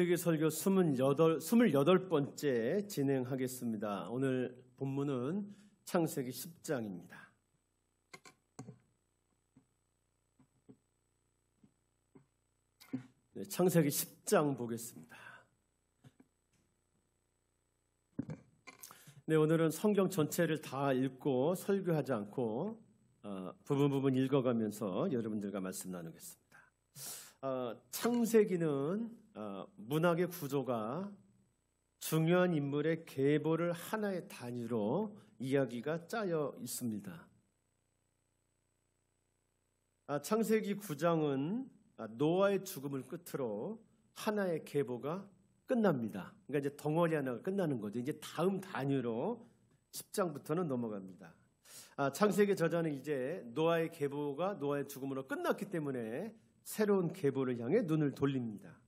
세계 설교 28번째 진행하겠습니다. 오늘 본문은 창세기 10장입니다. 네, 창세기 10장 보겠습니다. 네, 오늘은 성경 전체를 다 읽고 설교하지 않고 부분 읽어가면서 여러분들과 말씀 나누겠습니다. 창세기는 문학의 구조가 중요한 인물의 계보를 하나의 단위로 이야기가 짜여 있습니다. 창세기 9장은 노아의 죽음을 끝으로 하나의 계보가 끝납니다. 그러니까 이제 덩어리 하나가 끝나는 거죠. 이제 다음 단위로 10장부터는 넘어갑니다. 창세기 저자는 이제 노아의 계보가 노아의 죽음으로 끝났기 때문에 새로운 계보를 향해 눈을 돌립니다.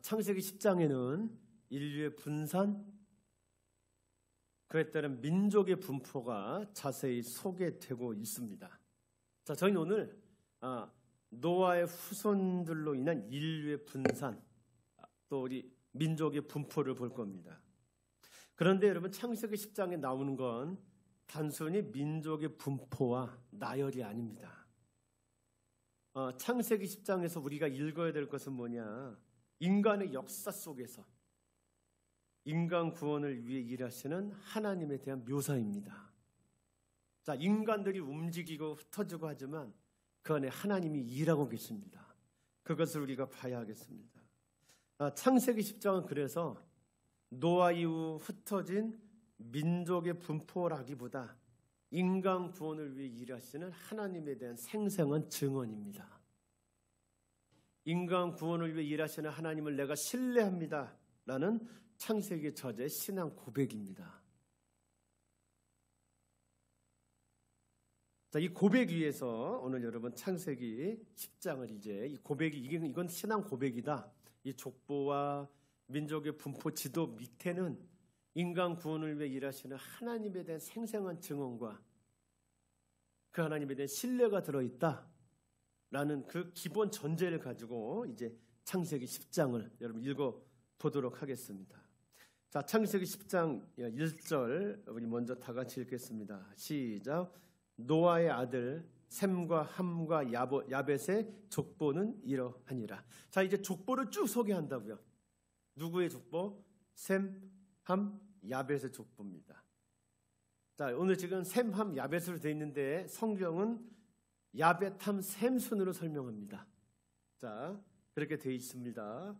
창세기 10장에는 인류의 분산, 그에 따른 민족의 분포가 자세히 소개되고 있습니다. 자, 저희는 오늘 노아의 후손들로 인한 인류의 분산, 또 우리 민족의 분포를 볼 겁니다. 그런데 여러분, 창세기 10장에 나오는 건 단순히 민족의 분포와 나열이 아닙니다. 창세기 10장에서 우리가 읽어야 될 것은 뭐냐? 인간의 역사 속에서 인간 구원을 위해 일하시는 하나님에 대한 묘사입니다. 자, 인간들이 움직이고 흩어지고 하지만 그 안에 하나님이 일하고 계십니다. 그것을 우리가 봐야 하겠습니다. 창세기 10장은 그래서 노아 이후 흩어진 민족의 분포라기보다 인간 구원을 위해 일하시는 하나님에 대한 생생한 증언입니다. 인간 구원을 위해 일하시는 하나님을 내가 신뢰합니다 라는 창세기 저자의 신앙 고백입니다. 자, 이 고백 위에서 오늘 여러분 창세기 10장을 이제 이 고백이 이건 신앙 고백이다. 이 족보와 민족의 분포 지도 밑에는 인간 구원을 위해 일하시는 하나님에 대한 생생한 증언과 그 하나님에 대한 신뢰가 들어있다라는 그 기본 전제를 가지고 이제 창세기 10장을 여러분 읽어보도록 하겠습니다. 자, 창세기 10장 1절 우리 먼저 다 같이 읽겠습니다. 시작. 노아의 아들 셈과 함과 야벳의 족보는 이러하니라. 자, 이제 족보를 쭉 소개한다고요. 누구의 족보? 셈, 함, 야벳의 족보입니다. 자, 오늘 지금 셈, 함, 야벳으로 되어 있는데 성경은 야벳, 함, 셈 순으로 설명합니다. 자, 그렇게 되어 있습니다.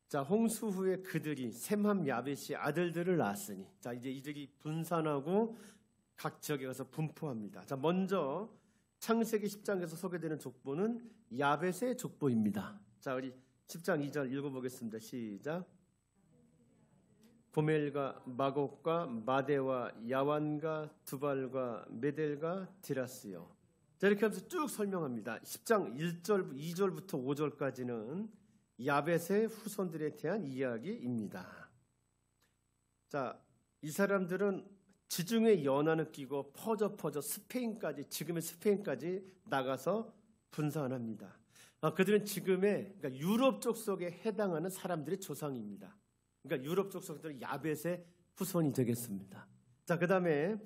자, 홍수 후에 그들이 셈, 함, 야벳이 아들들을 낳았으니, 자, 이제 이들이 분산하고 각 지역에 가서 분포합니다. 자, 먼저 창세기 10장에서 소개되는 족보는 야벳의 족보입니다. 자, 우리 10장 2절 읽어보겠습니다. 시작. 고멜과 마곡과 마대와 야완과 두발과 메델과 디라스요. 자, 이렇게 하면서 쭉 설명합니다. 10장 2절부터 5절까지는 야벳의 후손들에 대한 이야기입니다. 자, 이 사람들은 지중해 연안을 끼고 퍼져 스페인까지, 지금의 스페인까지 나가서 분산합니다. 그들은 지금의 그러니까 유럽 쪽 속에 해당하는 사람들의 조상입니다. 그러니까 유럽 쪽 속들은 야벳의 후손이 되겠습니다. 자, 그다음에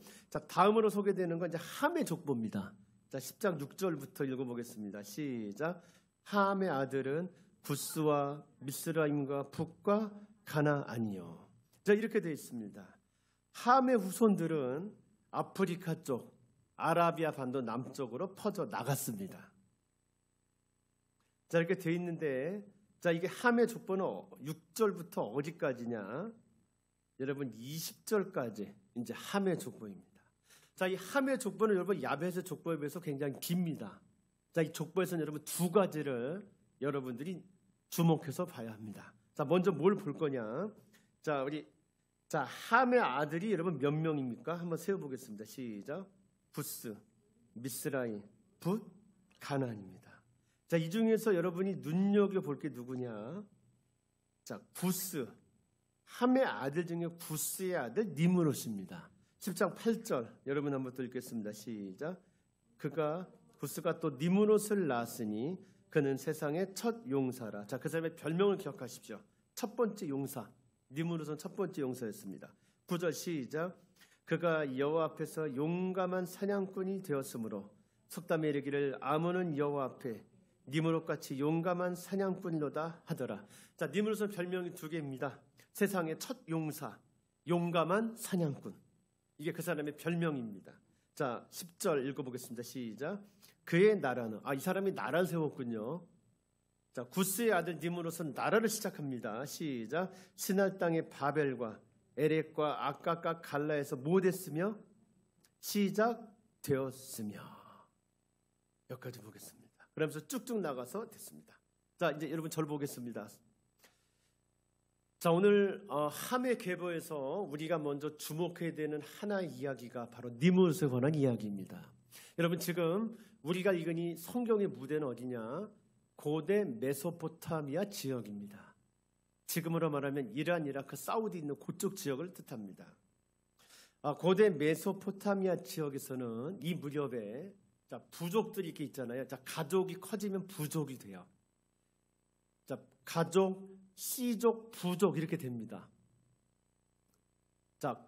다음으로 소개되는 건 이제 함의 족보입니다. 자, 10장 6절부터 읽어보겠습니다. 시작. 함의 아들은 구스와 미스라임과 북과 가나안이요. 자, 이렇게 되어 있습니다. 함의 후손들은 아프리카 쪽, 아라비아 반도 남쪽으로 퍼져 나갔습니다. 자, 이렇게 되어 있는데, 자, 이게 함의 족보는 6절부터 어디까지냐? 여러분 20절까지 이제 함의 족보입니다. 자, 이 함의 족보는 여러분 야벳의 족보에 비해서 굉장히 깁니다. 자, 이 족보에서는 여러분 두 가지를 여러분들이 주목해서 봐야 합니다. 자, 먼저 뭘 볼 거냐? 자, 함의 아들이 여러분 몇 명입니까? 한번 세어보겠습니다. 시작. 구스, 미스라임, 붓, 가나안입니다. 자, 이 중에서 여러분이 눈여겨볼 게 누구냐? 자, 구스, 함의 아들 중에 구스의 아들 니므롯입니다. 10장 8절 여러분 한번 또 읽겠습니다. 시작. 구스가 또 니므롯을 낳았으니 그는 세상의 첫 용사라. 자, 그 사람의 별명을 기억하십시오. 첫 번째 용사, 니므롯은 첫 번째 용사였습니다. 9절 시작. 그가 여호와 앞에서 용감한 사냥꾼이 되었으므로 속담에 이르기를 아몬은 여호와 앞에 니므롯같이 용감한 사냥꾼이로다 하더라. 자, 니므롯은 별명이 두 개입니다. 세상의 첫 용사, 용감한 사냥꾼. 이게 그 사람의 별명입니다. 자, 10절 읽어보겠습니다. 시작. 그의 나라는, 이 사람이 나라를 세웠군요. 자, 구스의 아들 니므롯은 나라를 시작합니다. 시작. 시날 땅의 바벨과 에렉과 아까까 갈라에서 못했으며 시작되었으며. 여기까지 보겠습니다. 그러면서 쭉쭉 나가서 됐습니다. 자, 이제 여러분 저를 보겠습니다. 자, 오늘 함의 계보에서 우리가 먼저 주목해야 되는 하나의 이야기가 바로 니므롯에 관한 이야기입니다. 여러분, 지금 우리가 읽은 이 성경의 무대는 어디냐? 고대 메소포타미아 지역입니다. 지금으로 말하면 이란, 이라크, 사우디 있는 그쪽 지역을 뜻합니다. 고대 메소포타미아 지역에서는 이 무렵에 부족들이 이렇게 있잖아요. 자, 가족이 커지면 부족이 돼요. 자, 가족, 씨족, 부족 이렇게 됩니다. 자,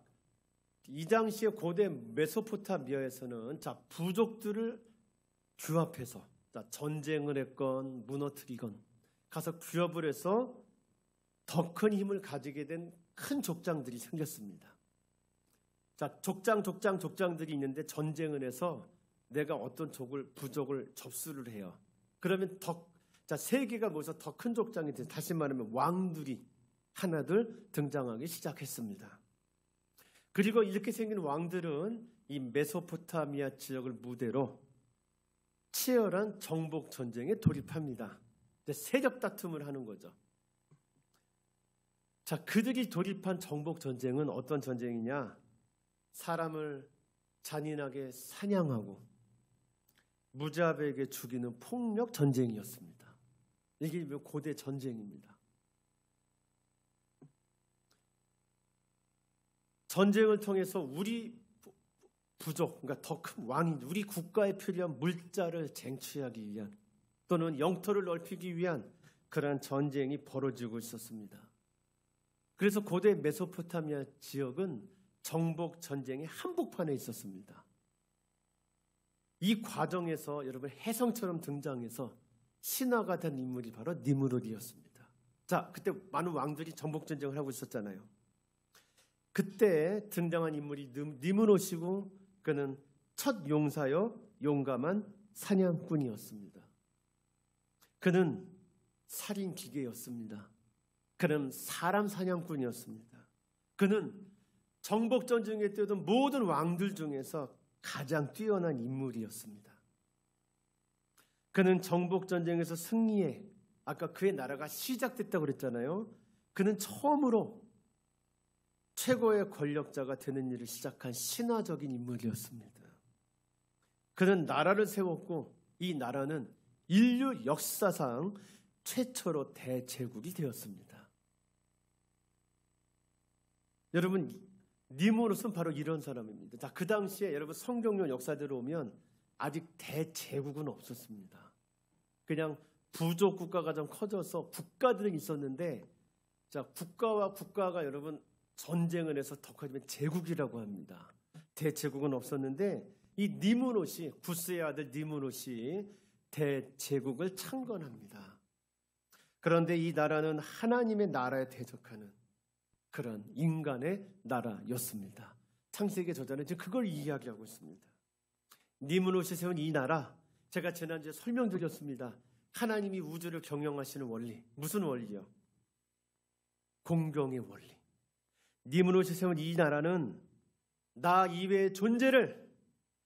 이 당시에 고대 메소포타미아에서는 부족들을 규합해서 전쟁을 했건 무너뜨리건 가서 규합을 해서 더 큰 힘을 가지게 된 큰 족장들이 생겼습니다. 자, 족장들이 있는데 전쟁을 해서 내가 어떤 부족을 접수를 해요. 그러면 세계가 모여서 더 큰 족장이 돼서 다시 말하면 왕들이 하나둘 등장하기 시작했습니다. 그리고 이렇게 생긴 왕들은 이 메소포타미아 지역을 무대로 치열한 정복 전쟁에 돌입합니다. 세력 다툼을 하는 거죠. 자, 그들이 돌입한 정복 전쟁은 어떤 전쟁이냐? 사람을 잔인하게 사냥하고 무자비하게 죽이는 폭력 전쟁이었습니다. 이게 고대 전쟁입니다. 전쟁을 통해서 우리 부족, 그러니까 더 큰 왕인 우리 국가에 필요한 물자를 쟁취하기 위한 또는 영토를 넓히기 위한 그러한 전쟁이 벌어지고 있었습니다. 그래서 고대 메소포타미아 지역은 정복 전쟁의 한복판에 있었습니다. 이 과정에서 여러분 혜성처럼 등장해서 신화가 된 인물이 바로 니므롯이었습니다. 자, 그때 많은 왕들이 정복 전쟁을 하고 있었잖아요. 그때 등장한 인물이 니므롯이고 그는 첫 용사요 용감한 사냥꾼이었습니다. 그는 살인 기계였습니다. 그는 사람 사냥꾼이었습니다. 그는 정복 전쟁에 뛰어든 모든 왕들 중에서 가장 뛰어난 인물이었습니다. 그는 정복 전쟁에서 승리해 아까 그의 나라가 시작됐다고 그랬잖아요. 그는 처음으로 최고의 권력자가 되는 일을 시작한 신화적인 인물이었습니다. 그는 나라를 세웠고 이 나라는 인류 역사상 최초로 대제국이 되었습니다. 여러분, 니므롯은 바로 이런 사람입니다. 자, 그 당시에 여러분 성경용 역사대로 오면 아직 대제국은 없었습니다. 그냥 부족 국가가 좀 커져서 국가들은 있었는데, 자, 국가와 국가가 여러분 전쟁을 해서 더 커지면 제국이라고 합니다. 대제국은 없었는데 이 니므롯이, 구스의 아들 니므롯이 대제국을 창건합니다. 그런데 이 나라는 하나님의 나라에 대적하는 그런 인간의 나라였습니다. 창세기 저자는 지금 그걸 이야기하고 있습니다. 니므롯이 세운 이 나라, 제가 지난주에 설명드렸습니다. 하나님이 우주를 경영하시는 원리, 무슨 원리요? 공경의 원리. 니므롯이 세운 이 나라는 나 이외의 존재를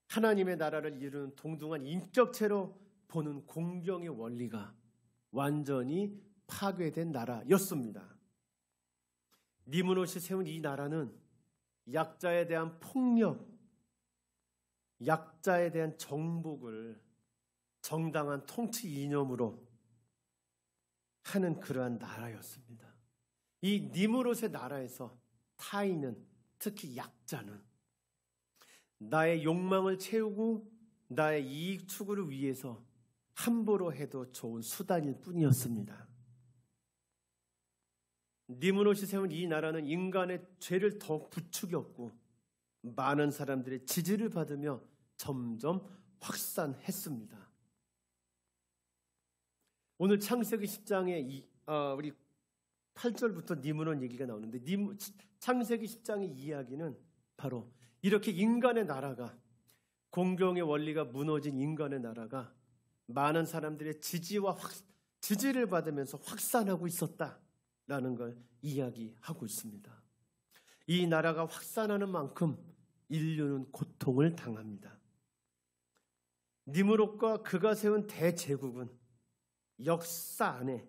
하나님의 나라를 이루는 동등한 인격체로 보는 공경의 원리가 완전히 파괴된 나라였습니다. 니므롯이 세운 이 나라는 약자에 대한 폭력, 약자에 대한 정복을 정당한 통치 이념으로 하는 그러한 나라였습니다. 이 니므롯의 나라에서 타인은, 특히 약자는 나의 욕망을 채우고 나의 이익 추구를 위해서 함부로 해도 좋은 수단일 뿐이었습니다. 니므롯이 세운 이 나라는 인간의 죄를 더 부추겼고 많은 사람들의 지지를 받으며 점점 확산했습니다. 오늘 창세기 10장에 우리 8절부터 니므롯 얘기가 나오는데 창세기 10장의 이야기는 바로 이렇게 인간의 나라가, 공경의 원리가 무너진 인간의 나라가 많은 사람들의 지지를 받으면서 확산하고 있었다라는 걸 이야기하고 있습니다. 이 나라가 확산하는 만큼 인류는 고통을 당합니다. 니므롯과 그가 세운 대제국은 역사 안에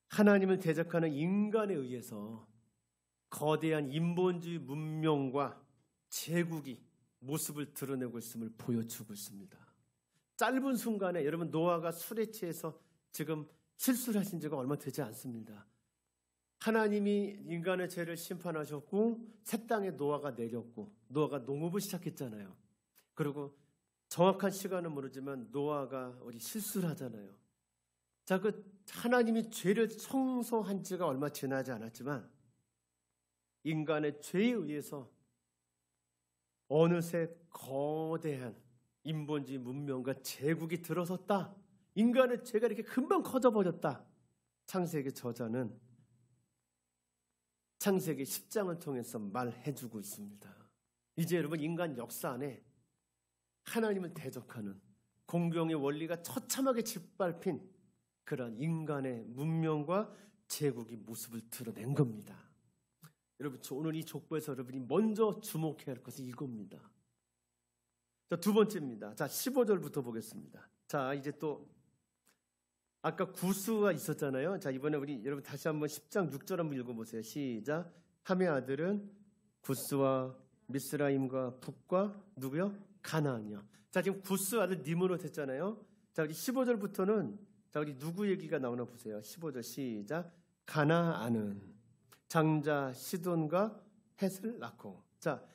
하나님을 대적하는 인간에 의해서 거대한 인본주의 문명과 제국이 모습을 드러내고 있음을 보여주고 있습니다. 짧은 순간에 여러분, 노아가 술에 취해서 지금 실수를 하신 지가 얼마 되지 않습니다. 하나님이 인간의 죄를 심판하셨고 새 땅에 노아가 내렸고 노아가 농업을 시작했잖아요. 그리고 정확한 시간은 모르지만 노아가 우리 실수를 하잖아요. 자, 그 하나님이 죄를 청소한 지가 얼마 지나지 않았지만 인간의 죄에 의해서 어느새 거대한 인본주의 문명과 제국이 들어섰다. 인간의 죄가 이렇게 금방 커져버렸다. 창세기 저자는 창세기 10장을 통해서 말해주고 있습니다. 이제 여러분, 인간 역사 안에 하나님을 대적하는 공경의 원리가 처참하게 짓밟힌 그런 인간의 문명과 제국이 모습을 드러낸 겁니다. 여러분, 오늘 이 족보에서 여러분이 먼저 주목해야 할 것은 이겁니다. 자, 두 번째입니다. 자, 15절부터 보겠습니다. 자, 이제 또 아까 구스가 있었잖아요. 자, 이번에 우리 여러분 다시 한번 10장 6절 한번 읽어보세요. 시작. 함의 아들은 구스와 미스라임과 북과 누구요? 가나안이요. 자, 지금 구스 아들 니므롯 했잖아요. 자, 우리 15절부터는 자, 우리 누구 얘기가 나오나 보세요. 15절 시작. 가나안은 장자 시돈과 헷을 낳고. 자,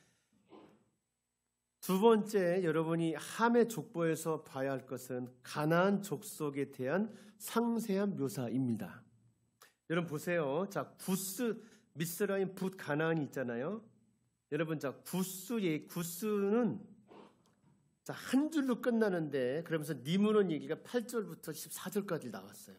두 번째 여러분이 함의 족보에서 봐야 할 것은 가나안 족속에 대한 상세한 묘사입니다. 여러분 보세요. 자, 구스, 미스라임, 붓, 가나안이 있잖아요. 여러분, 자, 구스는 자, 한 줄로 끝나는데 그러면서 니므롯 얘기가 8절부터 14절까지 나왔어요.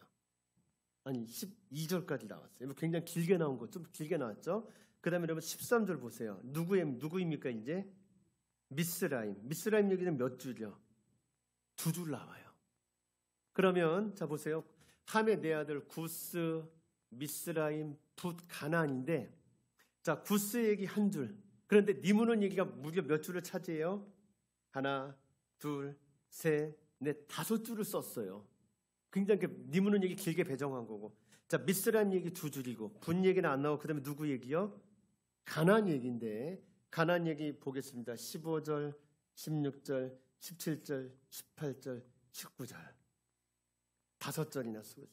아니 12절까지 나왔어요. 굉장히 길게 나온 거, 좀 길게 나왔죠. 그 다음에 여러분 13절 보세요. 누구입니까 이제? 미스라임 얘기는 몇 줄이요? 2줄 나와요. 그러면 자 보세요. 함의 네 아들 구스, 미스라임, 붓, 가나안인데 자, 구스 얘기 한 줄. 그런데 니므롯 얘기가 무려 몇 줄을 차지해요? 하나, 둘, 셋, 넷, 5줄을 썼어요. 굉장히 니므롯 얘기 길게 배정한 거고. 자, 미스라임 얘기 2줄이고 붓 얘기는 안 나오고 그다음에 누구 얘기요? 가나안 얘기인데 가나안 얘기 보겠습니다. 15절, 16절, 17절, 18절, 19절. 5절이나 쓰고 있습니다.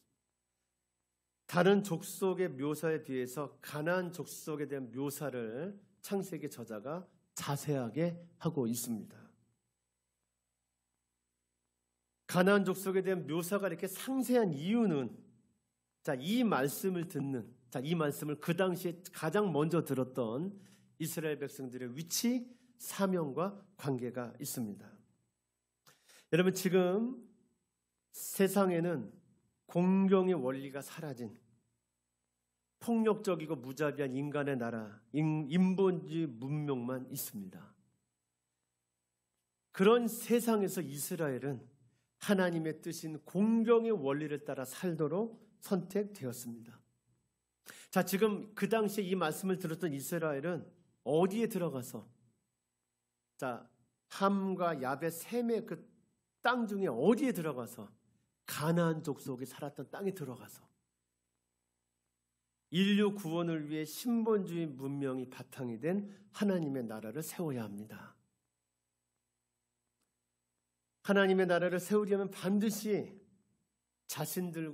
다른 족속의 묘사에 비해서 가나안 족속에 대한 묘사를 창세기 저자가 자세하게 하고 있습니다. 가나안 족속에 대한 묘사가 이렇게 상세한 이유는 자, 이 말씀을 그 당시에 가장 먼저 들었던 이스라엘 백성들의 위치, 사명과 관계가 있습니다. 여러분, 지금 세상에는 공경의 원리가 사라진 폭력적이고 무자비한 인간의 나라, 인본주의 문명만 있습니다. 그런 세상에서 이스라엘은 하나님의 뜻인 공경의 원리를 따라 살도록 선택되었습니다. 자, 지금 그 당시에 이 말씀을 들었던 이스라엘은 어디에 들어가서 자, 함과 야벳 셈의 그 땅 중에 어디에 들어가서 가나안 족속이 살았던 땅에 들어가서 인류 구원을 위해 신본주의 문명이 바탕이 된 하나님의 나라를 세워야 합니다. 하나님의 나라를 세우려면 반드시 자신들이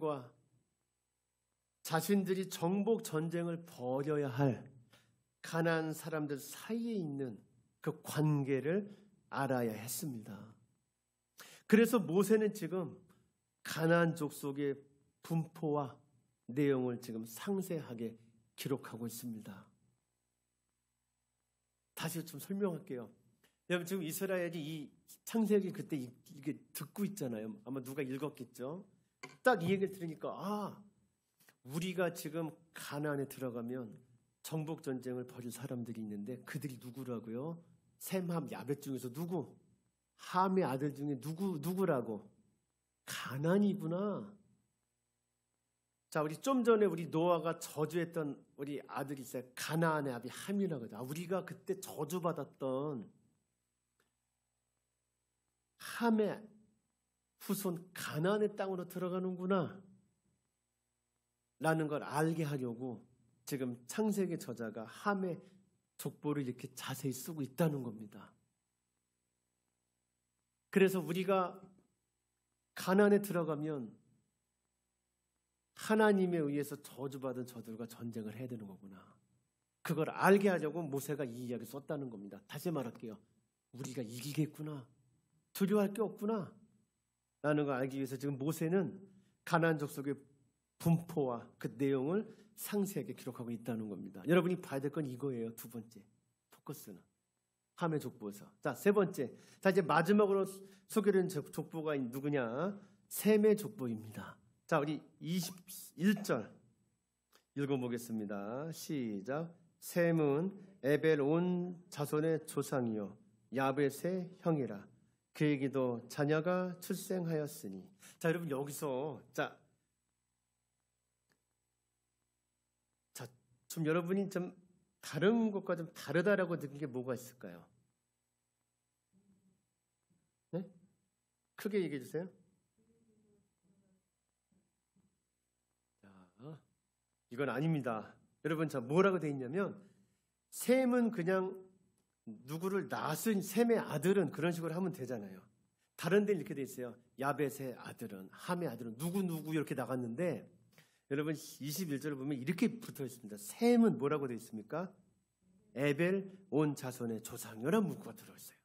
정복 전쟁을 벌여야 할 가나안 사람들 사이에 있는 그 관계를 알아야 했습니다. 그래서 모세는 지금 가나안 족속의 분포와 내용을 지금 상세하게 기록하고 있습니다. 다시 좀 설명할게요. 여러분 지금 이스라엘이 이 창세기 그때 이게 듣고 있잖아요. 아마 누가 읽었겠죠. 딱 이 얘기를 들으니까 우리가 지금 가나안에 들어가면 정복 전쟁을 벌일 사람들이 있는데 그들이 누구라고요? 셈, 함, 야벳 중에서 누구? 함의 아들 중에 누구라고? 가나안이구나. 자, 우리 좀 전에 우리 노아가 저주했던 우리 아들이 있어요. 가나안의 아비 함이라거든. 우리가 그때 저주받았던 함의 후손 가나안의 땅으로 들어가는구나 라는 걸 알게 하려고 지금 창세기 저자가 함의 족보를 이렇게 자세히 쓰고 있다는 겁니다. 그래서 우리가 가나안에 들어가면 하나님에 의해서 저주받은 저들과 전쟁을 해야 되는 거구나. 그걸 알게 하려고 모세가 이 이야기 썼다는 겁니다. 다시 말할게요. 우리가 이기겠구나. 두려워할 게 없구나. 라는 걸 알기 위해서 지금 모세는 가나안 족속의 분포와 그 내용을 상세하게 기록하고 있다는 겁니다. 여러분이 봐야 될 건 이거예요. 두 번째 포커스는 함의 족보에서. 자, 세 번째. 자, 이제 마지막으로 소개된 족보가 누구냐? 셈의 족보입니다. 자, 우리 21절 읽어보겠습니다. 시작. 셈은 에벨 온 자손의 조상이요 야벳의 형이라. 그에게도 자녀가 출생하였으니. 자, 여러분 여기서 좀 여러분이 좀 다른 것과 좀 다르다라고 느낀 게 뭐가 있을까요? 네? 크게 얘기해 주세요. 자, 이건 아닙니다. 여러분, 자, 뭐라고 돼 있냐면 셈은 그냥 누구를 낳은 셈의 아들은 그런 식으로 하면 되잖아요. 다른 데는 이렇게 돼 있어요. 야벳의 아들은, 함의 아들은 누구 이렇게 나갔는데 여러분 21절을 보면 이렇게 붙어 있습니다. 셈은 뭐라고 돼 있습니까? 에벨 온 자손의 조상이라는 문구가 들어있어요.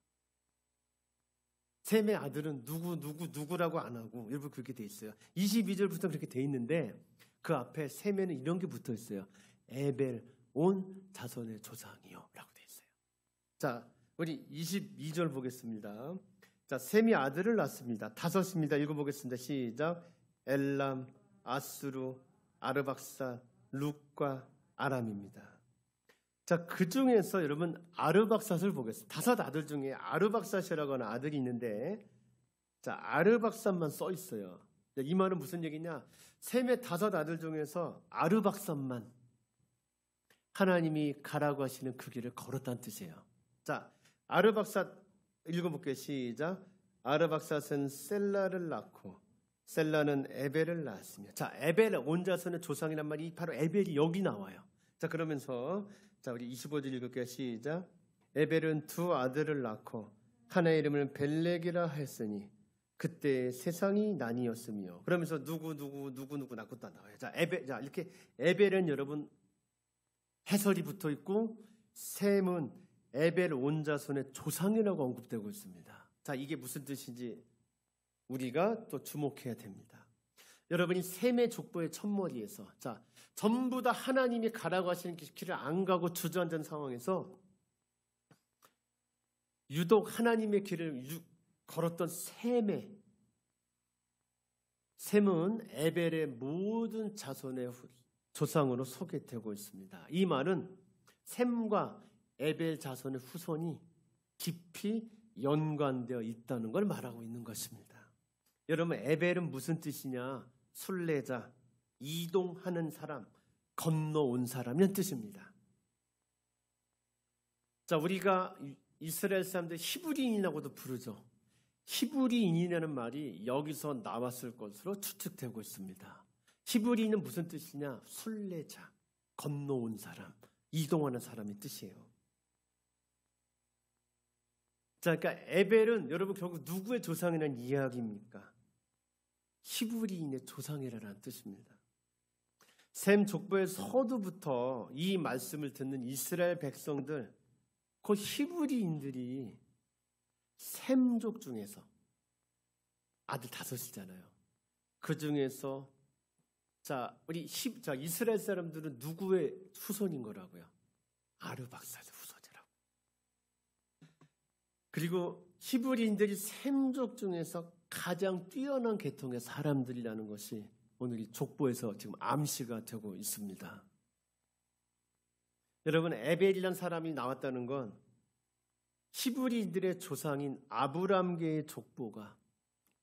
셈의 아들은 누구라고 안 하고 여러분 그렇게 돼 있어요. 22절부터 그렇게 돼 있는데 그 앞에 셈에는 이런 게 붙어 있어요. 에벨 온 자손의 조상이요 라고 돼 있어요. 자, 우리 22절 보겠습니다. 자, 셈이 아들을 낳습니다. 다섯입니다. 읽어보겠습니다. 시작. 엘람, 아수르, 아르박사, 룻과 아람입니다. 자, 그 중에서 여러분 아르박삿을 보겠습니다. 다섯 아들 중에 아르박삿이라고 하는 아들이 있는데, 자, 아르박삿만 써 있어요. 이 말은 무슨 얘기냐? 셈의 다섯 아들 중에서 아르박삿만 하나님이 가라고 하시는 그 길을 걸었다는 뜻이에요. 자, 아르박삿 읽어볼게요. 시작. 아르박삿은 셀라를 낳고 셀라는 에벨을 낳았으며. 자, 에벨 온 자손의 조상이란 말이 바로 에벨이 여기 나와요. 자, 그러면서 자, 우리 25절 읽을게요. 시작. 에벨은 두 아들을 낳고 하나의 이름을 벨렉이라 했으니 그때 세상이 나뉘었으며. 그러면서 누구 낳고 또 나와요. 자, 에벨, 자, 이렇게 에벨은 여러분 해설이 붙어 있고 셈은 에벨 온 자손의 조상이라고 언급되고 있습니다. 자, 이게 무슨 뜻인지 우리가 또 주목해야 됩니다. 여러분이 셈의 족보의 첫머리에서 자, 전부 다 하나님이 가라고 하시는 길을 안 가고 주저앉은 상황에서 유독 하나님의 길을 걸었던 셈은 에벨의 모든 자손의 조상으로 소개되고 있습니다. 이 말은 셈과 에벨 자손의 후손이 깊이 연관되어 있다는 걸 말하고 있는 것입니다. 여러분, 에벨은 무슨 뜻이냐? 순례자, 이동하는 사람, 건너온 사람이란 뜻입니다. 자, 우리가 이스라엘 사람들 히브리인이라고도 부르죠. 히브리인이라는 말이 여기서 나왔을 것으로 추측되고 있습니다. 히브리인은 무슨 뜻이냐? 순례자, 건너온 사람, 이동하는 사람의 뜻이에요. 자, 그러니까 에벨은 여러분 결국 누구의 조상이라는 이야기입니까? 히브리인의 조상이라는 뜻입니다. 셈 족보의 서두부터 이 말씀을 듣는 이스라엘 백성들, 그 히브리인들이 셈족 중에서 아들 다섯이잖아요. 그 중에서 이스라엘 사람들은 누구의 후손인 거라고요? 아르박사의 후손이라고. 그리고 히브리인들이 셈족 중에서 가장 뛰어난 계통의 사람들이라는 것이 오늘 이 족보에서 지금 암시가 되고 있습니다. 여러분, 에벨이라는 사람이 나왔다는 건 히브리인들의 조상인 아브람계의 족보가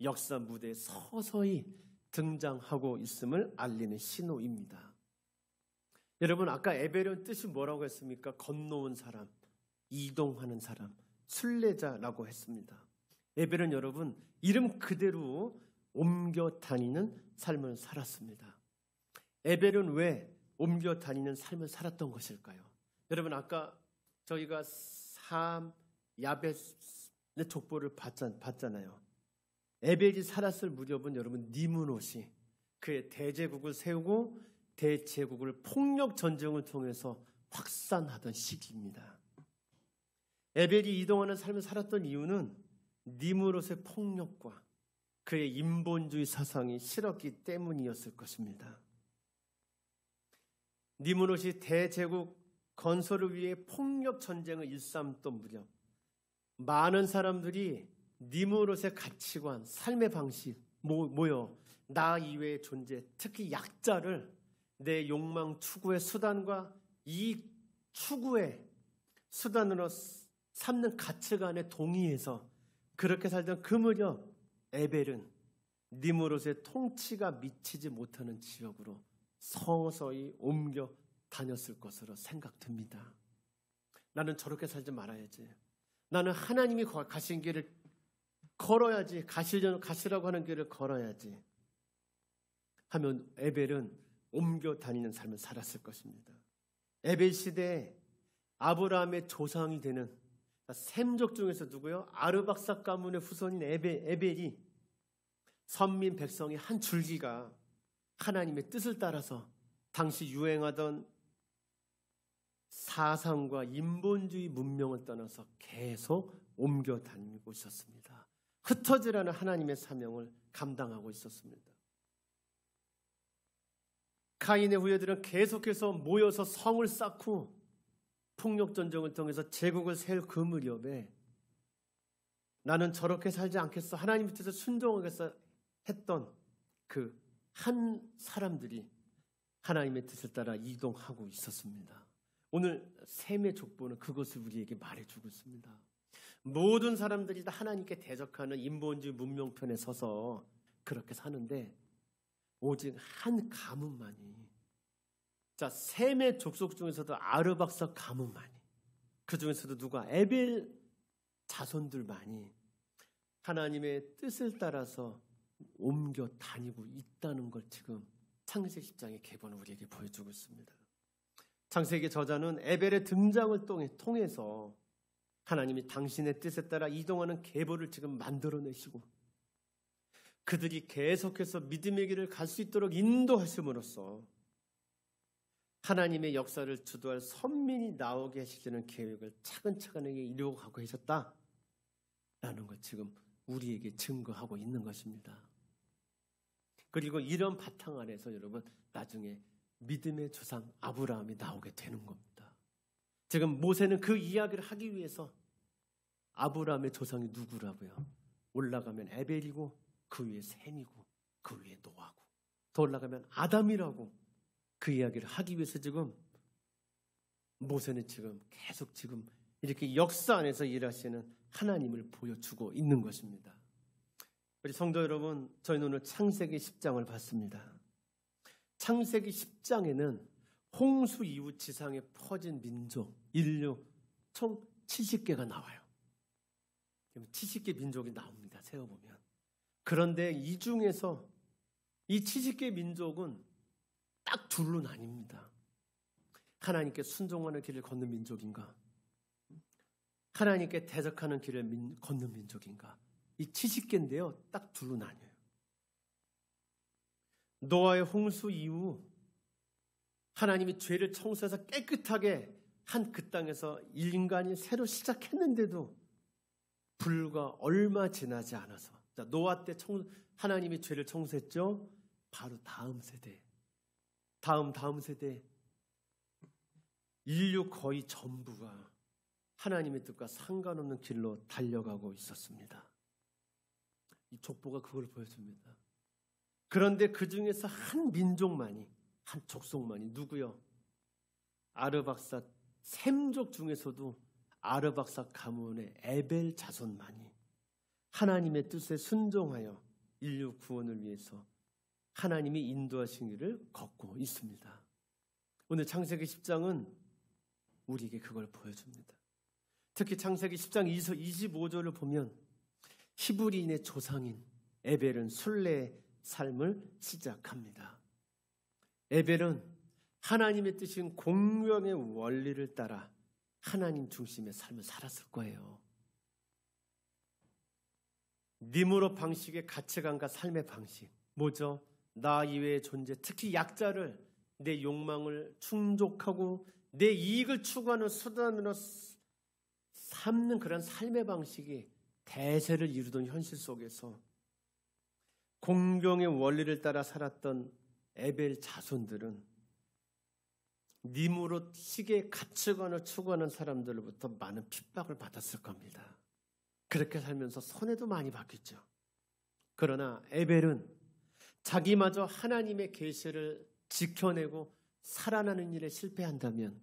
역사 무대에 서서히 등장하고 있음을 알리는 신호입니다. 여러분, 아까 에벨은 뜻이 뭐라고 했습니까? 건너온 사람, 이동하는 사람, 순례자라고 했습니다. 에벨은 여러분 이름 그대로 옮겨 다니는 삶을 살았습니다. 에벨은 왜 옮겨 다니는 삶을 살았던 것일까요? 여러분, 아까 저희가 야벳의 족보를 봤잖아요. 에벨이 살았을 무렵은 여러분 니므롯이 그의 대제국을 세우고 대제국을 폭력 전쟁을 통해서 확산하던 시기입니다. 에벨이 이동하는 삶을 살았던 이유는 니므롯의 폭력과 그의 인본주의 사상이 싫었기 때문이었을 것입니다. 니므롯이 대제국 건설을 위해 폭력 전쟁을 일삼던 무렵 많은 사람들이 니므롯의 가치관, 삶의 방식, 나 이외의 존재, 특히 약자를 내 욕망 추구의 수단과 이 추구의 수단으로 삼는 가치관에 동의해서 그렇게 살던 그 무렵 에벨은 니므롯의 통치가 미치지 못하는 지역으로 서서히 옮겨 다녔을 것으로 생각됩니다. 나는 저렇게 살지 말아야지. 나는 하나님이 가신 길을 걸어야지. 가시라고 하는 길을 걸어야지. 하면 에벨은 옮겨 다니는 삶을 살았을 것입니다. 에벨 시대에 아브라함의 조상이 되는 셈족 중에서 누구요? 아르박삭 가문의 후손인 에벨이 선민 백성의 한 줄기가 하나님의 뜻을 따라서 당시 유행하던 사상과 인본주의 문명을 떠나서 계속 옮겨 다니고 있었습니다. 흩어지라는 하나님의 사명을 감당하고 있었습니다. 카인의 후예들은 계속해서 모여서 성을 쌓고 폭력 전쟁을 통해서 제국을 세울 그 무렵에 나는 저렇게 살지 않겠어, 하나님의 뜻에 순종하겠어 했던 그 한 사람들이 하나님의 뜻을 따라 이동하고 있었습니다. 오늘 셈의 족보는 그것을 우리에게 말해주고 있습니다. 모든 사람들이 다 하나님께 대적하는 인본주의 문명편에 서서 그렇게 사는데 오직 한 가문만이, 셈의 족속 중에서도 아르박삭 가문만이, 그 중에서도 누가? 에벨 자손들만이 하나님의 뜻을 따라서 옮겨 다니고 있다는 걸 지금 창세기 10장의 계보는 우리에게 보여주고 있습니다. 창세기 저자는 에벨의 등장을 통해서 하나님이 당신의 뜻에 따라 이동하는 계보를 지금 만들어내시고 그들이 계속해서 믿음의 길을 갈 수 있도록 인도하심으로써 하나님의 역사를 주도할 선민이 나오게 하시려는 계획을 차근차근하게 이루어가고 계셨다라는 걸 지금 우리에게 증거하고 있는 것입니다. 그리고 이런 바탕 안에서 여러분 나중에 믿음의 조상 아브라함이 나오게 되는 겁니다. 지금 모세는 그 이야기를 하기 위해서 아브라함의 조상이 누구라고요? 올라가면 에벨이고 그 위에 셈이고 그 위에 노아고 더 올라가면 아담이라고 그 이야기를 하기 위해서 지금 모세는 지금 계속 지금 이렇게 역사 안에서 일하시는 하나님을 보여주고 있는 것입니다. 우리 성도 여러분, 저희는 오늘 창세기 10장을 봤습니다. 창세기 10장에는 홍수 이후 지상에 퍼진 민족, 인류 총 70개가 나와요. 70개 민족이 나옵니다. 세어보면. 그런데 이 중에서 이 70개 민족은 딱 둘로 나뉩니다. 하나님께 순종하는 길을 걷는 민족인가? 하나님께 대적하는 길을 걷는 민족인가? 이 70개인데요. 딱 둘로 나뉘어요. 노아의 홍수 이후 하나님이 죄를 청소해서 깨끗하게 한 그 땅에서 인간이 새로 시작했는데도 불과 얼마 지나지 않아서 노아 때 하나님이 죄를 청소했죠. 바로 다음 세대 다음 세대, 인류 거의 전부가 하나님의 뜻과 상관없는 길로 달려가고 있었습니다. 이 족보가 그걸 보여줍니다. 그런데 그 중에서 한 민족만이, 한 족속만이, 누구요? 아르박사 셈족 중에서도 아르박사 가문의 에벨 자손만이 하나님의 뜻에 순종하여 인류 구원을 위해서 하나님이 인도하신 길을 걷고 있습니다. 오늘 창세기 10장은 우리에게 그걸 보여줍니다. 특히 창세기 10장 25절을 보면 히브리인의 조상인 에벨은 순례의 삶을 시작합니다. 에벨은 하나님의 뜻인 공명의 원리를 따라 하나님 중심의 삶을 살았을 거예요. 니므롯 방식의 가치관과 삶의 방식, 뭐죠? 나 이외의 존재, 특히 약자를 내 욕망을 충족하고 내 이익을 추구하는 수단으로 삼는 그런 삶의 방식이 대세를 이루던 현실 속에서 공경의 원리를 따라 살았던 에벨 자손들은 니므롯식의 가치관을 추구하는 사람들로부터 많은 핍박을 받았을 겁니다. 그렇게 살면서 손해도 많이 봤겠죠. 그러나 에벨은 자기마저 하나님의 계시를 지켜내고 살아나는 일에 실패한다면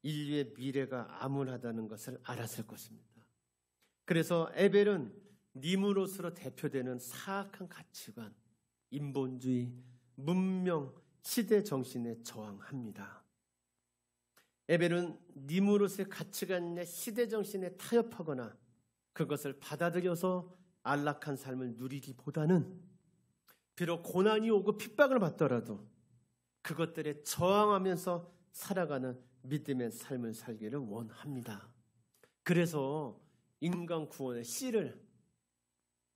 인류의 미래가 암울하다는 것을 알았을 것입니다. 그래서 에벨은 니므롯으로 대표되는 사악한 가치관, 인본주의, 문명, 시대 정신에 저항합니다. 에벨은 니므롯의 가치관이나 시대 정신에 타협하거나 그것을 받아들여서 안락한 삶을 누리기보다는 비록 고난이 오고 핍박을 받더라도 그것들에 저항하면서 살아가는 믿음의 삶을 살기를 원합니다. 그래서 인간 구원의 씨를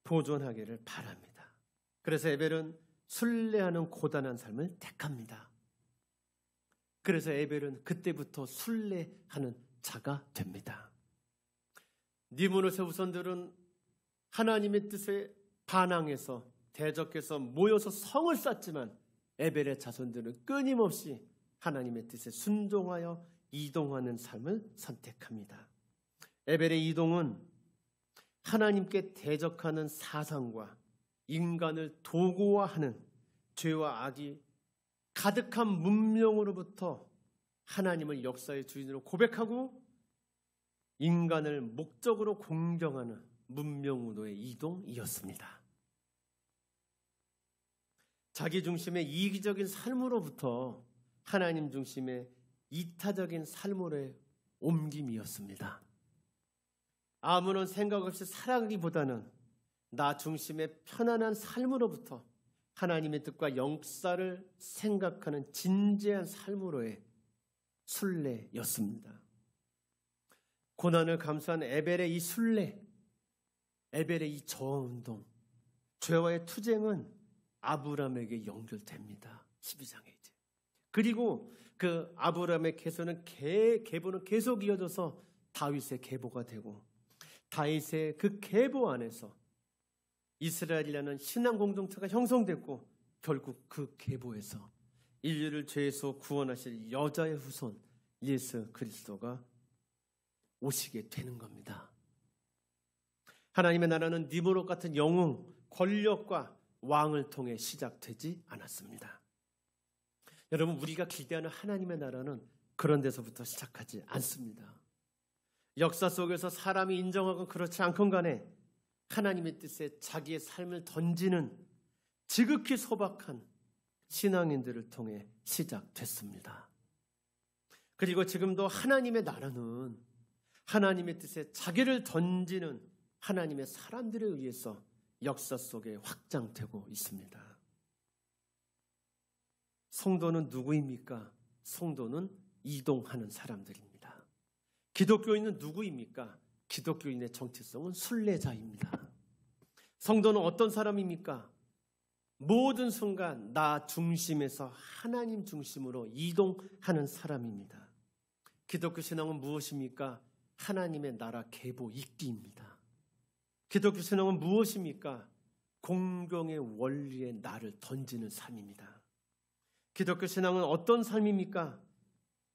보존하기를 바랍니다. 그래서 에벨은 순례하는 고단한 삶을 택합니다. 그래서 에벨은 그때부터 순례하는 자가 됩니다. 니므롯의 후손들은 하나님의 뜻에 반항해서 대적해서 모여서 성을 쌓지만 에벨의 자손들은 끊임없이 하나님의 뜻에 순종하여 이동하는 삶을 선택합니다. 에벨의 이동은 하나님께 대적하는 사상과 인간을 도구화하는 죄와 악이 가득한 문명으로부터 하나님을 역사의 주인으로 고백하고 인간을 목적으로 공경하는 문명으로의 이동이었습니다. 자기 중심의 이기적인 삶으로부터 하나님 중심의 이타적인 삶으로의 옮김이었습니다. 아무런 생각 없이 살아가기보다는 나 중심의 편안한 삶으로부터 하나님의 뜻과 역사를 생각하는 진지한 삶으로의 순례였습니다. 고난을 감수한 에벨의 이 순례, 에벨의 이 저항운동, 죄와의 투쟁은 아브라함에게 연결됩니다. 12장에 이제. 그리고 그 아브라함의 계보는 계속 이어져서 다윗의 계보가 되고 다윗의 그 계보 안에서 이스라엘이라는 신앙 공동체가 형성됐고 결국 그 계보에서 인류를 죄에서 구원하실 여자의 후손 예수 그리스도가 오시게 되는 겁니다. 하나님의 나라는 니므롯 같은 영웅, 권력과 왕을 통해 시작되지 않았습니다. 여러분, 우리가 기대하는 하나님의 나라는 그런 데서부터 시작하지 않습니다. 역사 속에서 사람이 인정하건 그렇지 않건 간에 하나님의 뜻에 자기의 삶을 던지는 지극히 소박한 신앙인들을 통해 시작됐습니다. 그리고 지금도 하나님의 나라는 하나님의 뜻에 자기를 던지는 하나님의 사람들에 의해서 역사 속에 확장되고 있습니다. 성도는 누구입니까? 성도는 이동하는 사람들입니다. 기독교인은 누구입니까? 기독교인의 정체성은 순례자입니다. 성도는 어떤 사람입니까? 모든 순간 나 중심에서 하나님 중심으로 이동하는 사람입니다. 기독교 신앙은 무엇입니까? 하나님의 나라 계보 잇기입니다. 기독교 신앙은 무엇입니까? 공경의 원리에 나를 던지는 삶입니다. 기독교 신앙은 어떤 삶입니까?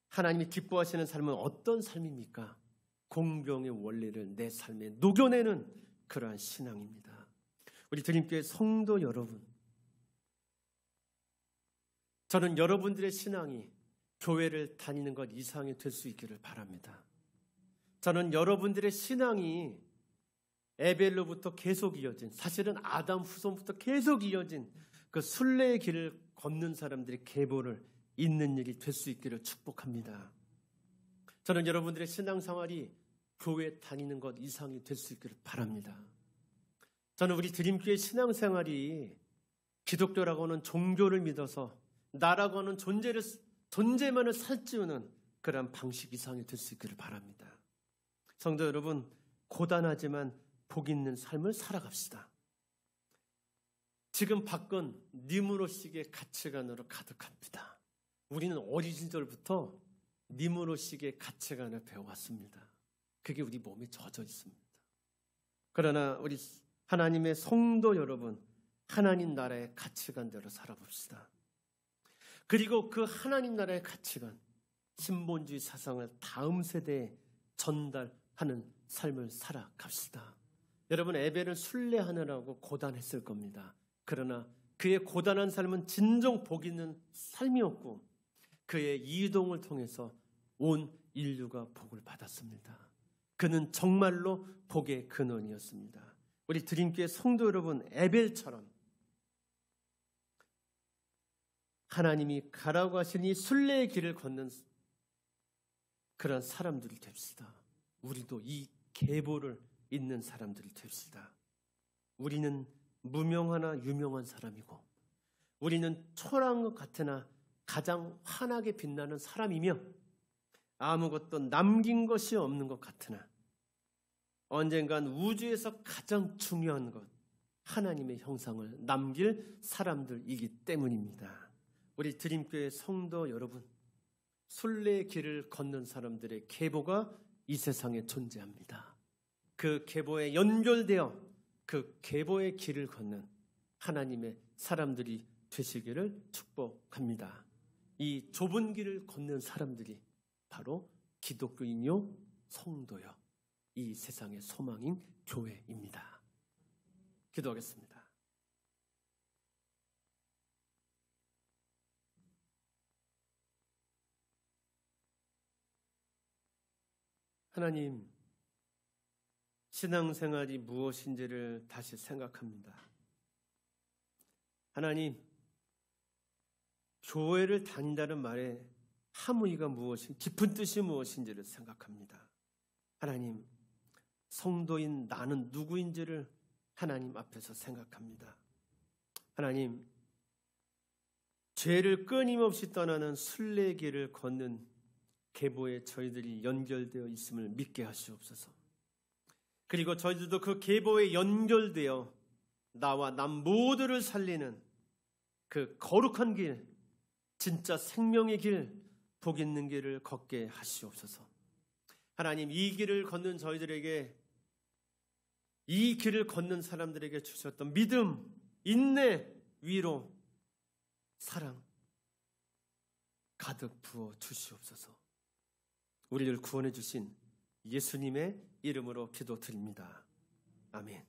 하나님이 기뻐하시는 삶은 어떤 삶입니까? 공경의 원리를 내 삶에 녹여내는 그러한 신앙입니다. 우리 드림교회 성도 여러분, 저는 여러분들의 신앙이 교회를 다니는 것 이상이 될 수 있기를 바랍니다. 저는 여러분들의 신앙이 에벨로부터 계속 이어진, 사실은 아담 후손부터 계속 이어진 그 순례의 길을 걷는 사람들의 계보를 잇는 일이 될 수 있기를 축복합니다. 저는 여러분들의 신앙생활이 교회 다니는 것 이상이 될 수 있기를 바랍니다. 저는 우리 드림교회 신앙생활이 기독교라고 하는 종교를 믿어서 나라고 하는 존재만을 살찌우는 그런 방식 이상이 될 수 있기를 바랍니다. 성도 여러분, 고단하지만 복 있는 삶을 살아갑시다. 지금 밖은 니무롯식의 가치관으로 가득합니다. 우리는 어린 시절부터 니무롯식의 가치관을 배워왔습니다. 그게 우리 몸에 젖어 있습니다. 그러나 우리 하나님의 성도 여러분, 하나님 나라의 가치관대로 살아봅시다. 그리고 그 하나님 나라의 가치관, 신본주의 사상을 다음 세대에 전달하는 삶을 살아갑시다. 여러분, 에벨은 순례하느라고 고단했을 겁니다. 그러나 그의 고단한 삶은 진정 복 있는 삶이었고 그의 이동을 통해서 온 인류가 복을 받았습니다. 그는 정말로 복의 근원이었습니다. 우리 드림교회 성도 여러분, 에벨처럼 하나님이 가라고 하신 이 순례의 길을 걷는 그런 사람들이 됩시다. 우리도 이 계보를 잇는 사람들이 됩시다. 우리는 무명하나 유명한 사람이고 우리는 초라한 것 같으나 가장 환하게 빛나는 사람이며 아무것도 남긴 것이 없는 것 같으나 언젠간 우주에서 가장 중요한 것, 하나님의 형상을 남길 사람들이기 때문입니다. 우리 드림교회 성도 여러분, 순례의 길을 걷는 사람들의 계보가 이 세상에 존재합니다. 그 계보에 연결되어 그 계보의 길을 걷는 하나님의 사람들이 되시기를 축복합니다. 이 좁은 길을 걷는 사람들이 바로 기독교인요, 성도요, 이 세상의 소망인 교회입니다. 기도하겠습니다. 하나님, 신앙생활이 무엇인지를 다시 생각합니다. 하나님, 교회를 다닌다는 말에 함의가 무엇인지, 깊은 뜻이 무엇인지를 생각합니다. 하나님, 성도인 나는 누구인지를 하나님 앞에서 생각합니다. 하나님, 죄를 끊임없이 떠나는 순례의 길을 걷는 계보에 저희들이 연결되어 있음을 믿게 하시옵소서. 그리고 저희들도 그 계보에 연결되어 나와 남 모두를 살리는 그 거룩한 길, 진짜 생명의 길, 복 있는 길을 걷게 하시옵소서. 하나님, 이 길을 걷는 저희들에게, 이 길을 걷는 사람들에게 주셨던 믿음, 인내, 위로, 사랑 가득 부어 주시옵소서. 우리를 구원해 주신 예수님의 이름으로 기도드립니다. 아멘.